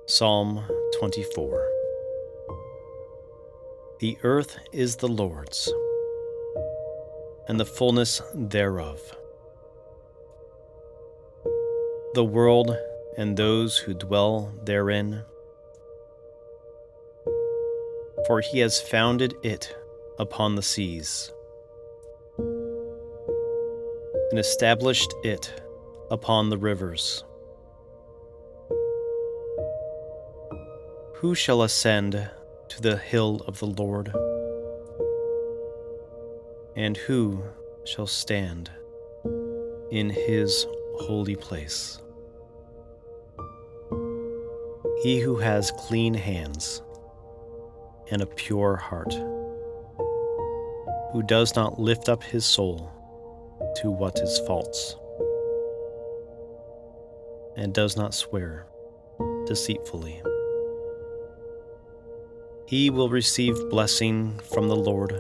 Psalm 24. The earth is the Lord's, and the fullness thereof, the world and those who dwell therein. For he has founded it upon the seas, and established it upon the rivers. Who shall ascend to the hill of the Lord? And who shall stand in his holy place? He who has clean hands and a pure heart, who does not lift up his soul to what is false, and does not swear deceitfully. He will receive blessing from the Lord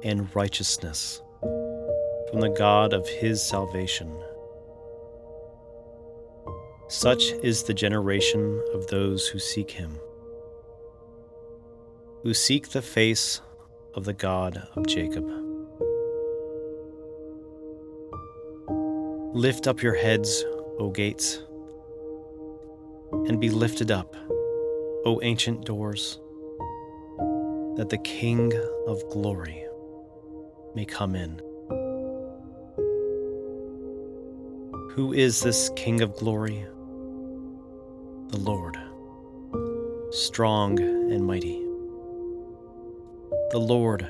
and righteousness from the God of his salvation. Such is the generation of those who seek him, who seek the face of the God of Jacob. Lift up your heads, O gates, and be lifted up, O ancient doors, that the King of glory may come in. Who is this King of glory? The Lord, strong and mighty. The Lord,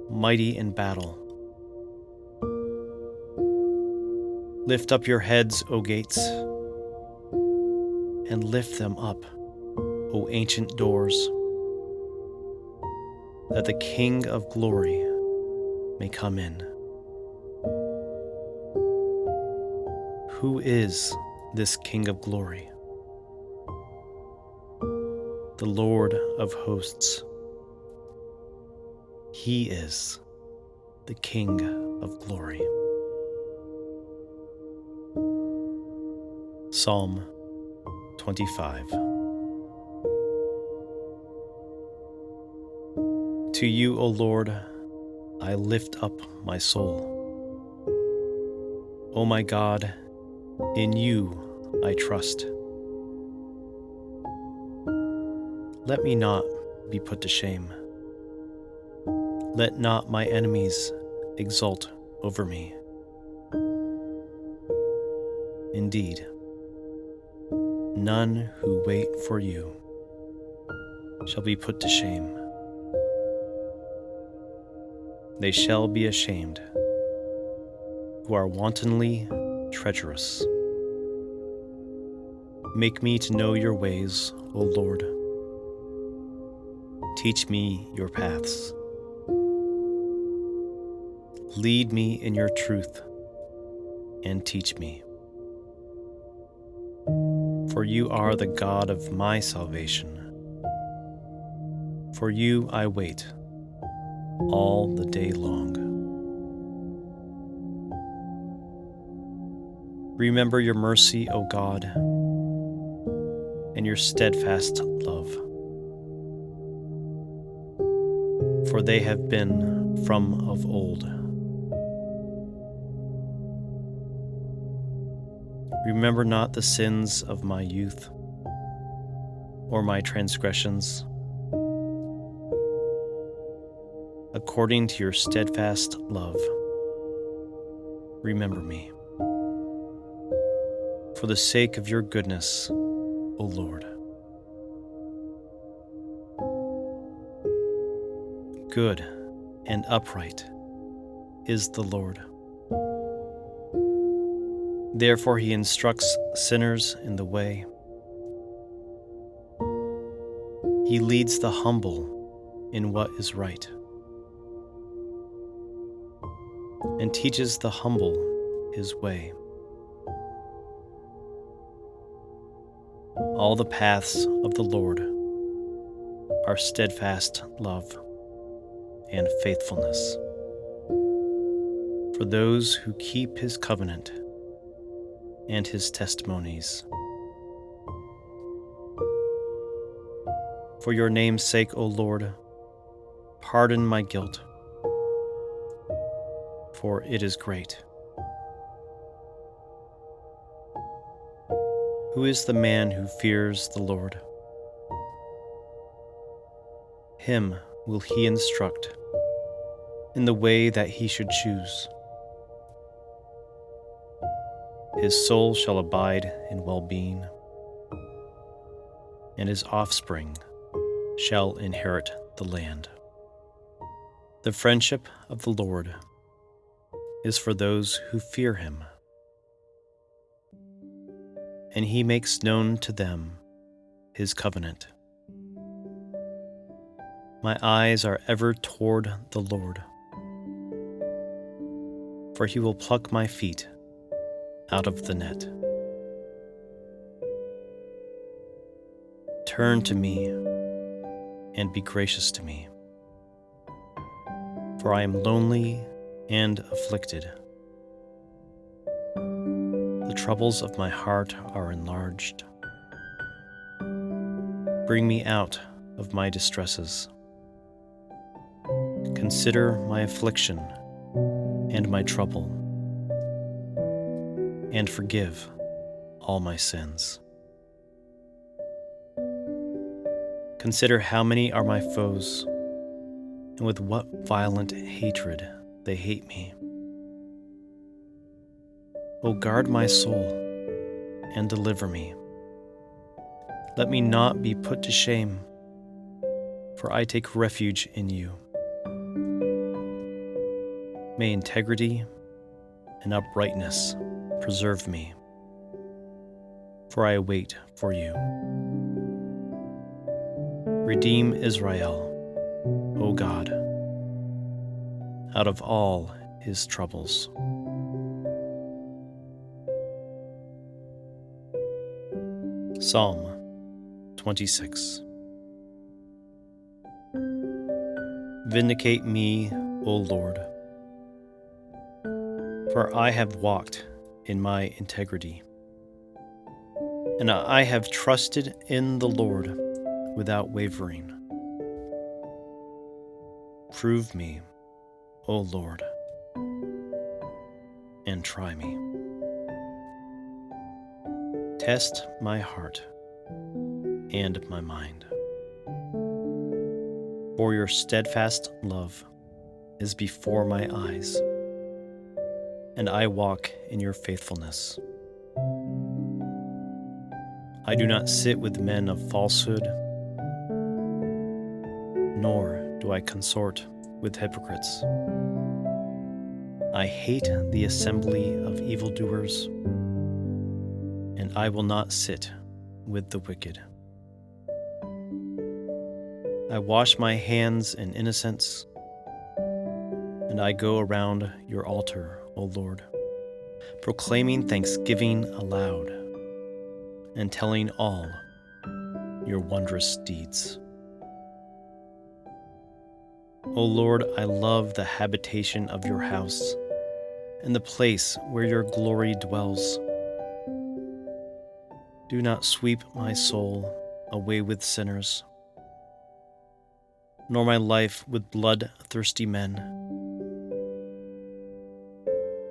mighty in battle. Lift up your heads, O gates, and lift them up, O ancient doors, that the King of glory may come in. Who is this King of glory? The Lord of hosts. He is the King of glory. Psalm 25. To you, O Lord, I lift up my soul. O my God, in you I trust. Let me not be put to shame. Let not my enemies exult over me. Indeed, none who wait for you shall be put to shame. They shall be ashamed who are wantonly treacherous. Make me to know your ways, O Lord. Teach me your paths. Lead me in your truth and teach me. For you are the God of my salvation. For you I wait all the day long. Remember your mercy, O God, and your steadfast love, for they have been from of old. Remember not the sins of my youth, or my transgressions. According to your steadfast love, remember me. For the sake of your goodness, O Lord. Good and upright is the Lord. Therefore he instructs sinners in the way. He leads the humble in what is right, and teaches the humble his way. All the paths of the Lord are steadfast love and faithfulness for those who keep his covenant and his testimonies. For your name's sake, O Lord, pardon my guilt, for it is great. Who is the man who fears the Lord? Him will he instruct in the way that he should choose. His soul shall abide in well-being, and his offspring shall inherit the land. The friendship of the Lord is for those who fear him, and he makes known to them his covenant. My eyes are ever toward the Lord, for he will pluck my feet out of the net. Turn to me and be gracious to me, for I am lonely and afflicted. The troubles of my heart are enlarged. Bring me out of my distresses. Consider my affliction and my trouble, and forgive all my sins. Consider how many are my foes, and with what violent hatred they hate me. O guard my soul and deliver me. Let me not be put to shame, for I take refuge in you. May integrity and uprightness preserve me, for I wait for you. Redeem Israel, O God, out of all his troubles. Psalm 26. Vindicate me, O Lord, for I have walked in my integrity, and I have trusted in the Lord without wavering. Prove me, O Lord, and try me. Test my heart and my mind. For your steadfast love is before my eyes, and I walk in your faithfulness. I do not sit with men of falsehood, nor do I consort with hypocrites. I hate the assembly of evildoers, and I will not sit with the wicked. I wash my hands in innocence, and I go around your altar, O Lord, proclaiming thanksgiving aloud and telling all your wondrous deeds. O Lord, I love the habitation of your house and the place where your glory dwells. Do not sweep my soul away with sinners, nor my life with blood-thirsty men,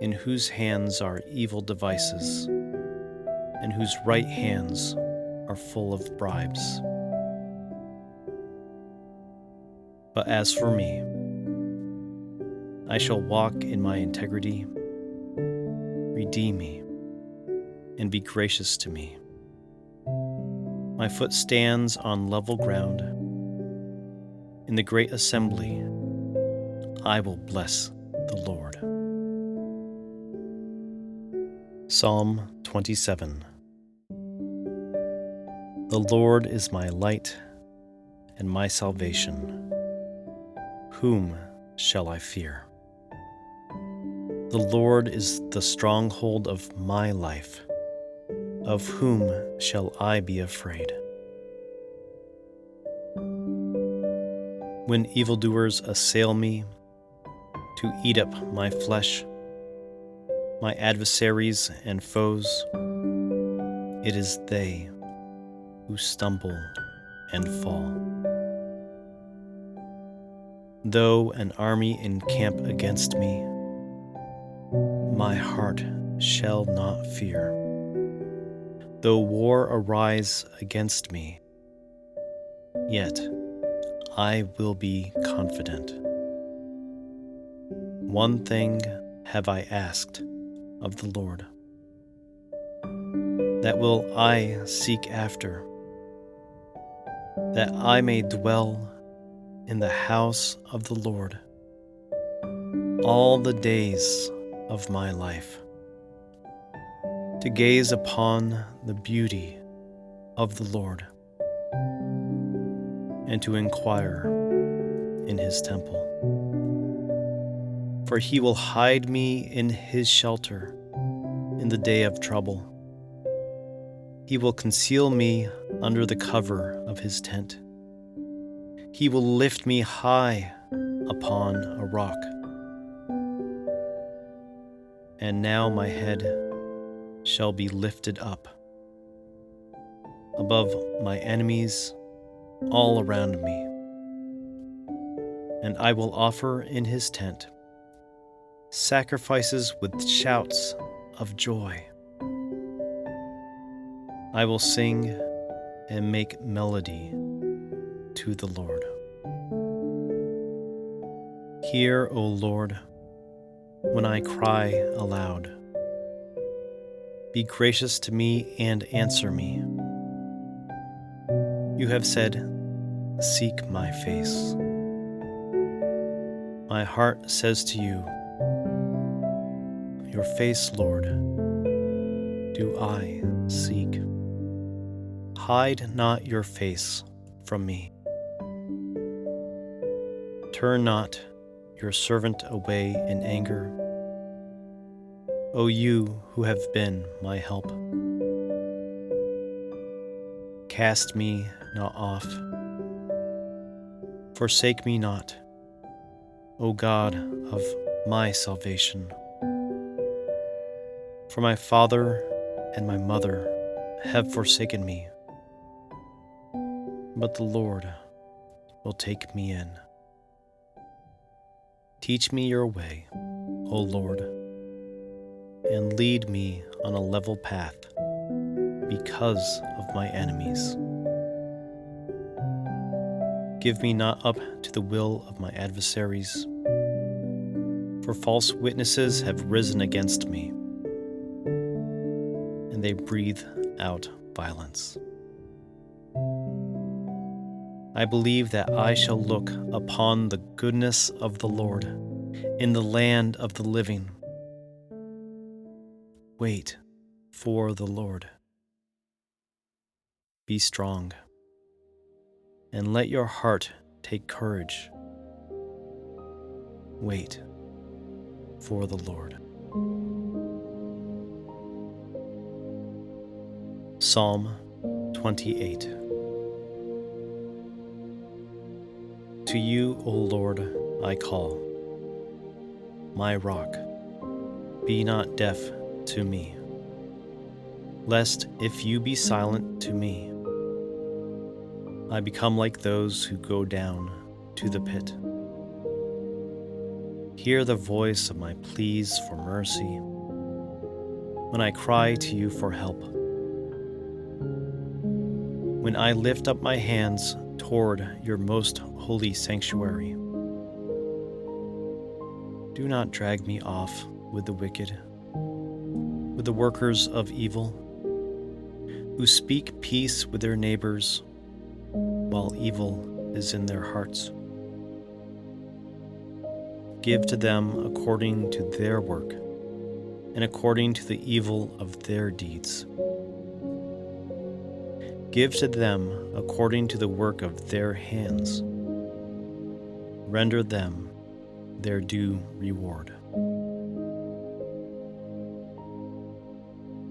in whose hands are evil devices, and whose right hands are full of bribes. But as for me, I shall walk in my integrity. Redeem me and be gracious to me. My foot stands on level ground. In the great assembly, I will bless the Lord. Psalm 27. The Lord is my light and my salvation. Whom shall I fear? The Lord is the stronghold of my life. Of whom shall I be afraid? When evildoers assail me to eat up my flesh, my adversaries and foes, it is they who stumble and fall. Though an army encamp against me, my heart shall not fear. Though war arise against me, yet I will be confident. One thing have I asked of the Lord, that will I seek after, that I may dwell in the house of the Lord all the days of my life, to gaze upon the beauty of the Lord and to inquire in his temple. For he will hide me in his shelter in the day of trouble. He will conceal me under the cover of his tent. He will lift me high upon a rock. And now my head shall be lifted up above my enemies all around me, and I will offer in his tent sacrifices with shouts of joy. I will sing and make melody to the Lord. Hear, O Lord, when I cry aloud. Be gracious to me and answer me. You have said, "Seek my face." My heart says to you, "Your face, Lord, do I seek." Hide not your face from me. Turn not your servant away in anger, O you who have been my help. Cast me not off. Forsake me not, O God of my salvation. For my father and my mother have forsaken me, but the Lord will take me in. Teach me your way, O Lord, and lead me on a level path because of my enemies. Give me not up to the will of my adversaries, for false witnesses have risen against me, and they breathe out violence. I believe that I shall look upon the goodness of the Lord in the land of the living. Wait for the Lord. Be strong, and let your heart take courage. Wait for the Lord. Psalm 28. To you, O Lord, I call, my rock. Be not deaf to me, lest if you be silent to me, I become like those who go down to the pit. Hear the voice of my pleas for mercy when I cry to you for help. When I lift up my hands toward your most holy sanctuary. Do not drag me off with the wicked, with the workers of evil, who speak peace with their neighbors, while evil is in their hearts. Give to them according to their work, and according to the evil of their deeds. Give to them according to the work of their hands. Render them their due reward.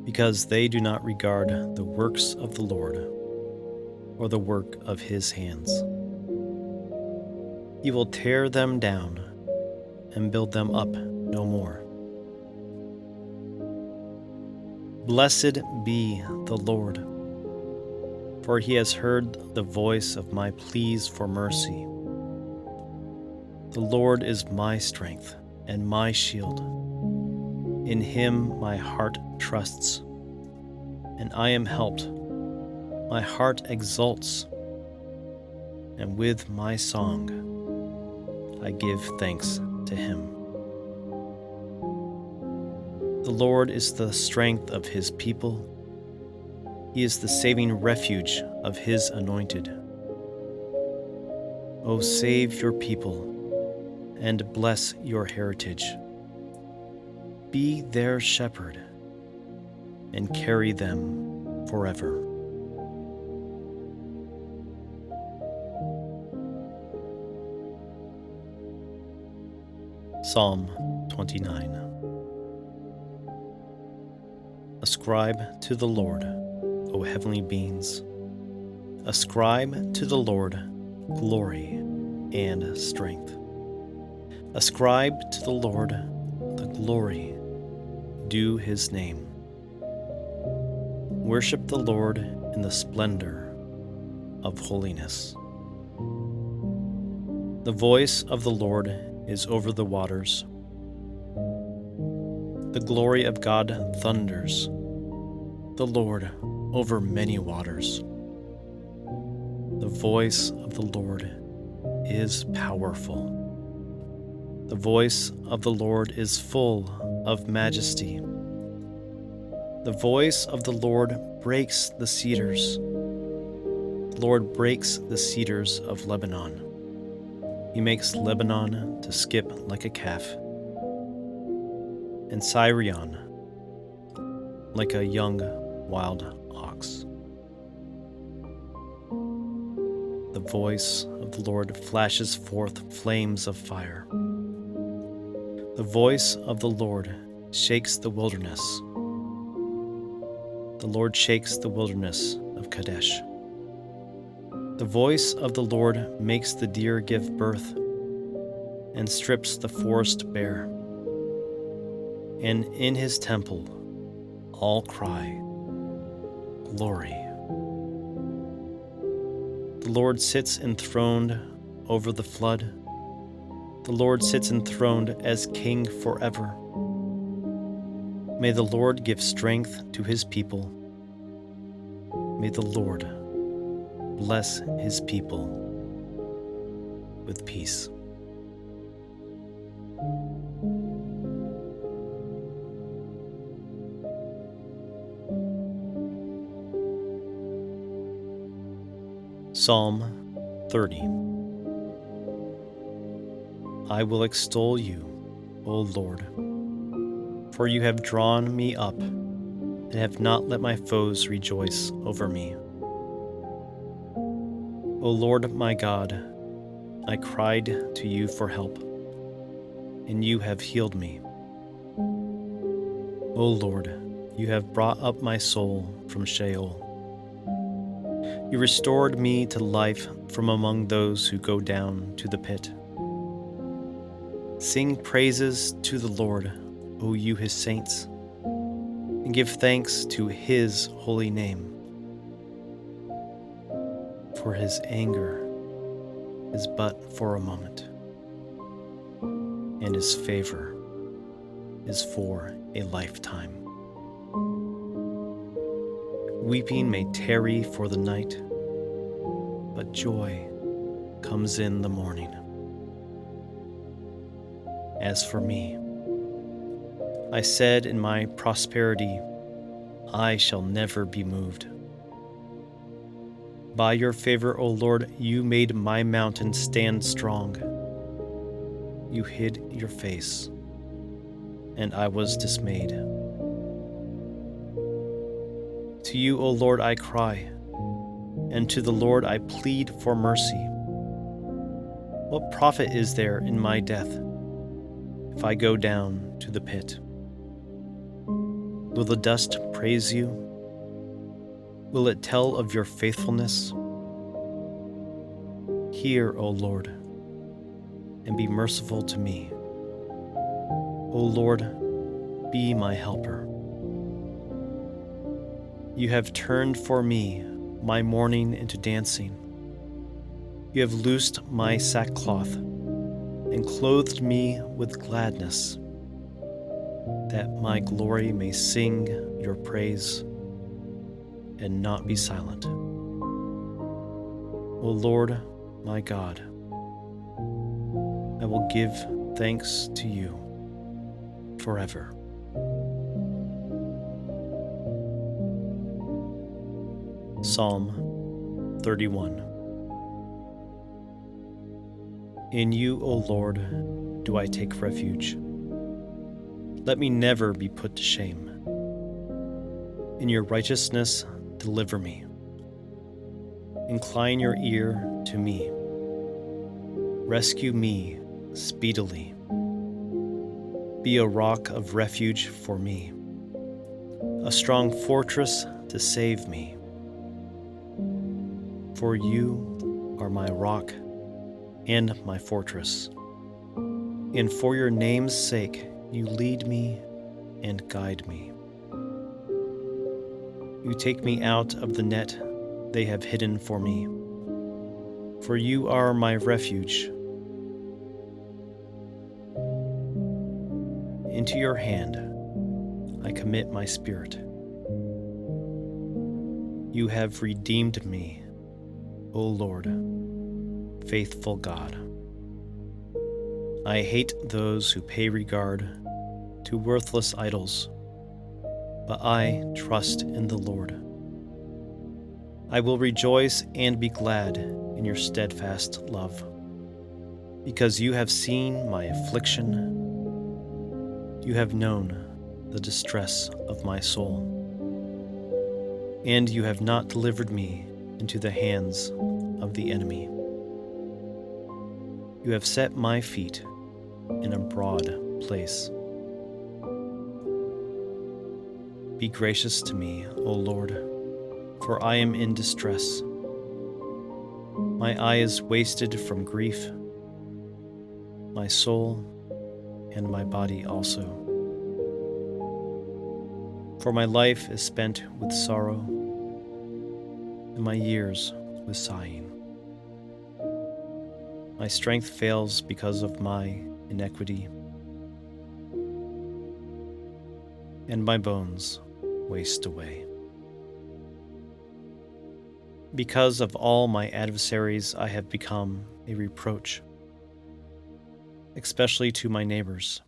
Because they do not regard the works of the Lord, or the work of his hands. He will tear them down and build them up no more. Blessed be the Lord, for he has heard the voice of my pleas for mercy. The Lord is my strength and my shield. In him my heart trusts, and I am helped. My heart exults, and with my song I give thanks to him. The Lord is the strength of his people. He is the saving refuge of his anointed. O save your people and bless your heritage. Be their shepherd and carry them forever. Psalm 29. Ascribe to the Lord, O heavenly beings. Ascribe to the Lord glory and strength. Ascribe to the Lord the glory due his name. Worship the Lord in the splendor of holiness. The voice of the Lord is over the waters. The glory of God thunders, the Lord over many waters. The voice of the Lord is powerful. The voice of the Lord is full of majesty. The voice of the Lord breaks the cedars. The Lord breaks the cedars of Lebanon. He makes Lebanon to skip like a calf, and Sirion like a young wild ox. The voice of the Lord flashes forth flames of fire. The voice of the Lord shakes the wilderness. The Lord shakes the wilderness of Kadesh. The voice of the Lord makes the deer give birth and strips the forest bare. And in his temple all cry, Glory. The Lord sits enthroned over the flood. The Lord sits enthroned as King forever. May the Lord give strength to his people. May the Lord bless his people with peace. Psalm 30. I will extol you, O Lord, for you have drawn me up and have not let my foes rejoice over me. O Lord my God, I cried to you for help, and you have healed me. O Lord, you have brought up my soul from Sheol. You restored me to life from among those who go down to the pit. Sing praises to the Lord, O you his saints, and give thanks to his holy name. For his anger is but for a moment, and his favor is for a lifetime. Weeping may tarry for the night, but joy comes in the morning. As for me, I said in my prosperity, I shall never be moved. By your favor, O Lord, you made my mountain stand strong. You hid your face, and I was dismayed. To you, O Lord, I cry, and to the Lord I plead for mercy. What profit is there in my death if I go down to the pit? Will the dust praise you? Will it tell of your faithfulness? Hear, O Lord, and be merciful to me. O Lord, be my helper. You have turned for me my mourning into dancing. You have loosed my sackcloth and clothed me with gladness, that my glory may sing your praise and not be silent. O Lord, my God, I will give thanks to you forever. Psalm 31. In you, O Lord, do I take refuge. Let me never be put to shame. In your righteousness, deliver me. Incline your ear to me. Rescue me speedily. Be a rock of refuge for me, a strong fortress to save me. For you are my rock and my fortress, and for your name's sake you lead me and guide me. You take me out of the net they have hidden for me, for you are my refuge. Into your hand I commit my spirit. You have redeemed me, O Lord, faithful God. I hate those who pay regard to worthless idols, but I trust in the Lord. I will rejoice and be glad in your steadfast love, because you have seen my affliction. You have known the distress of my soul, and you have not delivered me into the hands of the enemy. You have set my feet in a broad place. Be gracious to me, O Lord, for I am in distress. My eye is wasted from grief, my soul and my body also. For my life is spent with sorrow, and my years with sighing. My strength fails because of my iniquity, and my bones waste away. Because of all my adversaries, I have become a reproach, especially to my neighbors,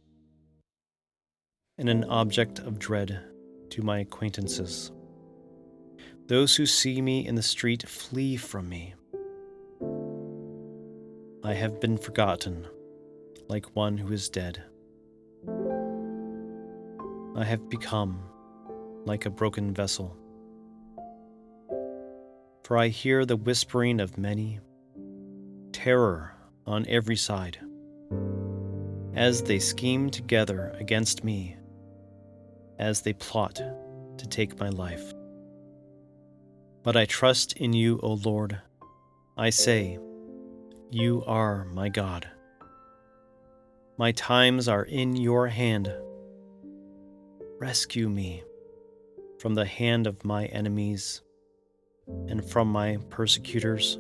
and an object of dread to my acquaintances. Those who see me in the street flee from me. I have been forgotten, like one who is dead. I have become like a broken vessel. For I hear the whispering of many, terror on every side, as they scheme together against me, as they plot to take my life. But I trust in you, O Lord. I say, you are my God. My times are in your hand. Rescue me from the hand of my enemies and from my persecutors.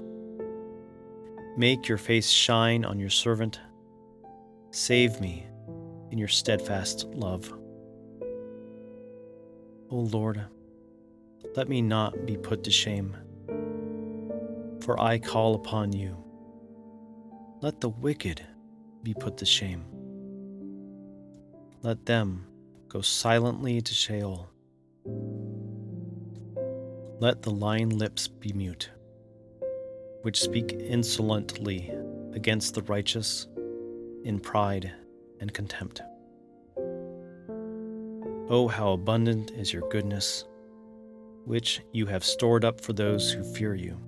Make your face shine on your servant. Save me in your steadfast love. O Lord, let me not be put to shame, for I call upon you. Let the wicked be put to shame. Let them go silently to Sheol. Let the lying lips be mute, which speak insolently against the righteous in pride and contempt. Oh, how abundant is your goodness, which you have stored up for those who fear you,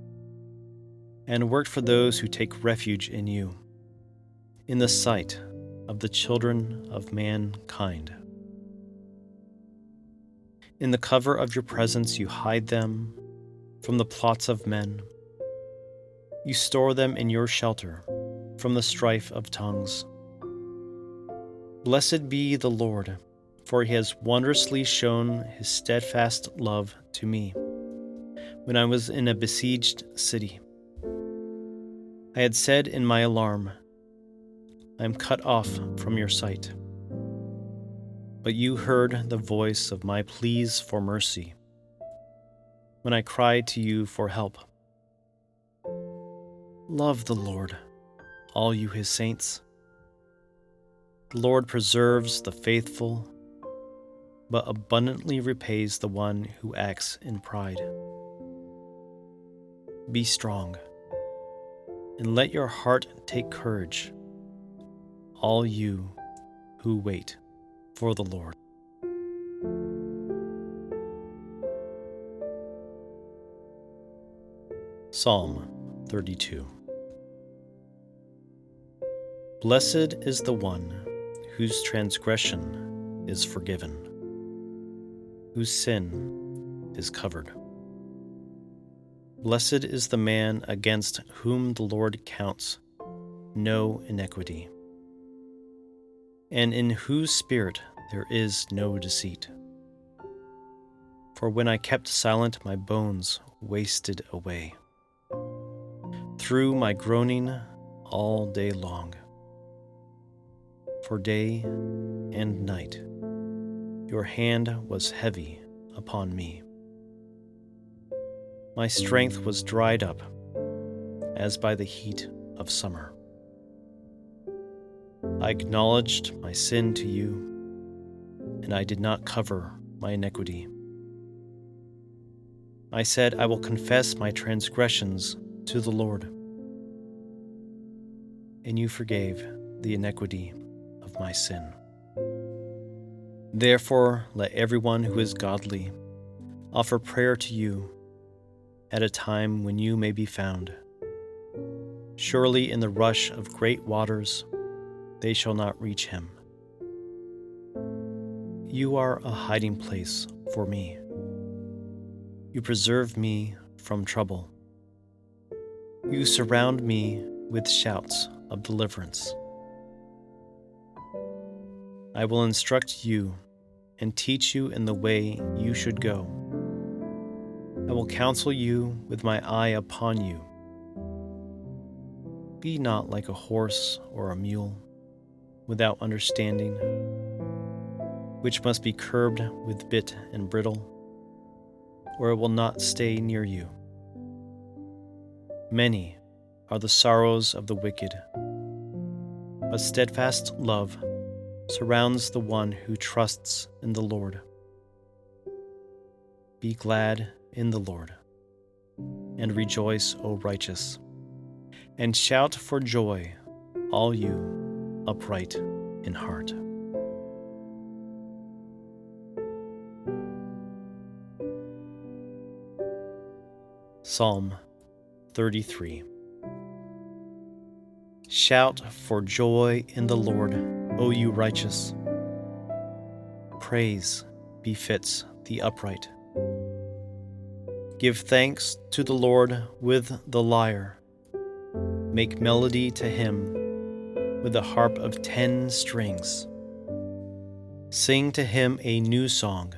and worked for those who take refuge in you, in the sight of the children of mankind. In the cover of your presence you hide them from the plots of men. You store them in your shelter from the strife of tongues. Blessed be the Lord, for he has wondrously shown his steadfast love to me when I was in a besieged city. I had said in my alarm, I am cut off from your sight. But you heard the voice of my pleas for mercy when I cried to you for help. Love the Lord, all you his saints. The Lord preserves the faithful, but abundantly repays the one who acts in pride. Be strong, and let your heart take courage, all you who wait for the Lord. Psalm 32. Blessed is the one whose transgression is forgiven, whose sin is covered. Blessed is the man against whom the Lord counts no iniquity, and in whose spirit there is no deceit. For when I kept silent, my bones wasted away through my groaning all day long. For day and night your hand was heavy upon me. My strength was dried up as by the heat of summer. I acknowledged my sin to you, and I did not cover my iniquity. I said, I will confess my transgressions to the Lord, and you forgave the iniquity of my sin. Therefore, let everyone who is godly offer prayer to you at a time when you may be found. Surely in the rush of great waters they shall not reach him. You are a hiding place for me. You preserve me from trouble. You surround me with shouts of deliverance. I will instruct you and teach you in the way you should go. I will counsel you with my eye upon you. Be not like a horse or a mule, without understanding, which must be curbed with bit and bridle, or it will not stay near you. Many are the sorrows of the wicked, but steadfast love surrounds the one who trusts in the Lord. Be glad in the Lord, and rejoice, O righteous, and shout for joy, all you upright in heart. Psalm 33. Shout for joy in the Lord, O you righteous. Praise befits the upright. Give thanks to the Lord with the lyre. Make melody to him with a harp of 10 strings. Sing to him a new song.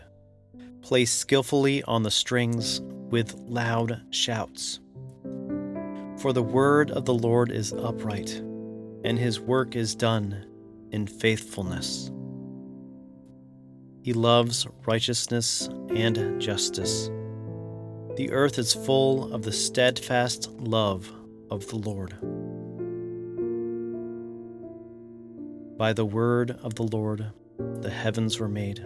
Play skillfully on the strings with loud shouts. For the word of the Lord is upright, and his work is done in faithfulness. He loves righteousness and justice. The earth is full of the steadfast love of the Lord. By the word of the Lord the heavens were made,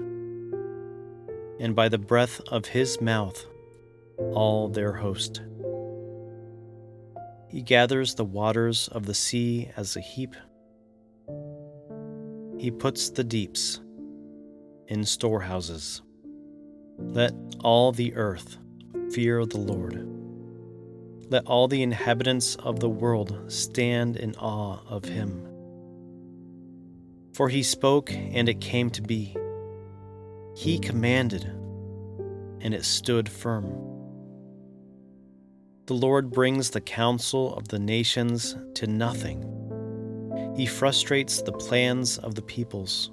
and by the breath of his mouth all their host. He gathers the waters of the sea as a heap. He puts the deeps in storehouses. Let all the earth fear the Lord. Let all the inhabitants of the world stand in awe of him. For he spoke, and it came to be. He commanded, and it stood firm. The Lord brings the counsel of the nations to nothing. He frustrates the plans of the peoples.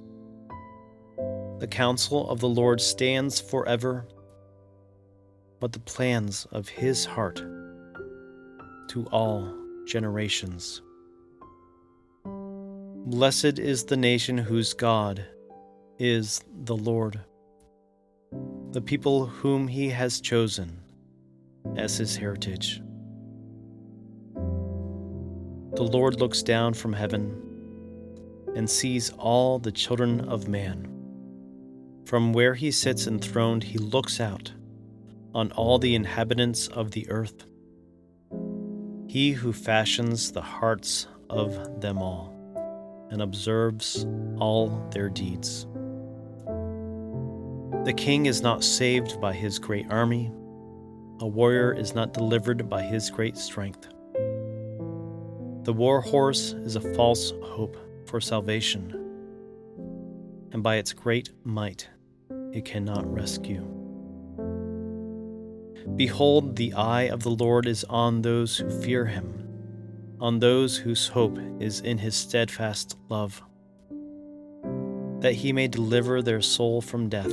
The counsel of the Lord stands forever, but the plans of his heart to all generations. Blessed is the nation whose God is the Lord, the people whom he has chosen as his heritage. The Lord looks down from heaven and sees all the children of man. From where he sits enthroned, he looks out on all the inhabitants of the earth. He who fashions the hearts of them all and observes all their deeds. The king is not saved by his great army. A warrior is not delivered by his great strength. The war horse is a false hope for salvation, and by its great might it cannot rescue. Behold, the eye of the Lord is on those who fear him, on those whose hope is in his steadfast love, that he may deliver their soul from death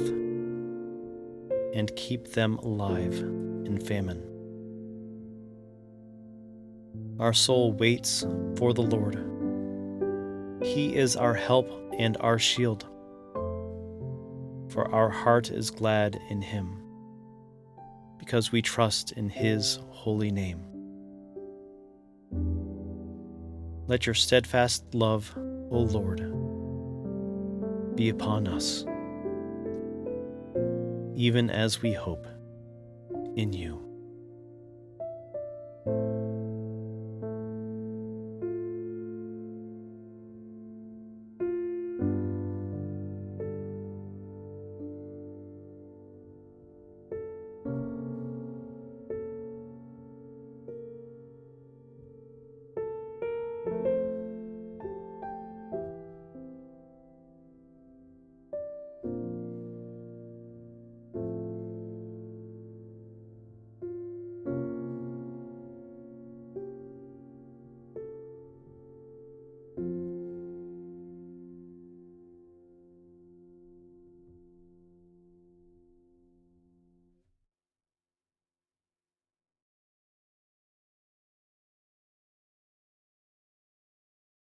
and keep them alive in famine. Our soul waits for the Lord. He is our help and our shield, for our heart is glad in him, because we trust in his holy name. Let your steadfast love, O Lord, be upon us, even as we hope in you.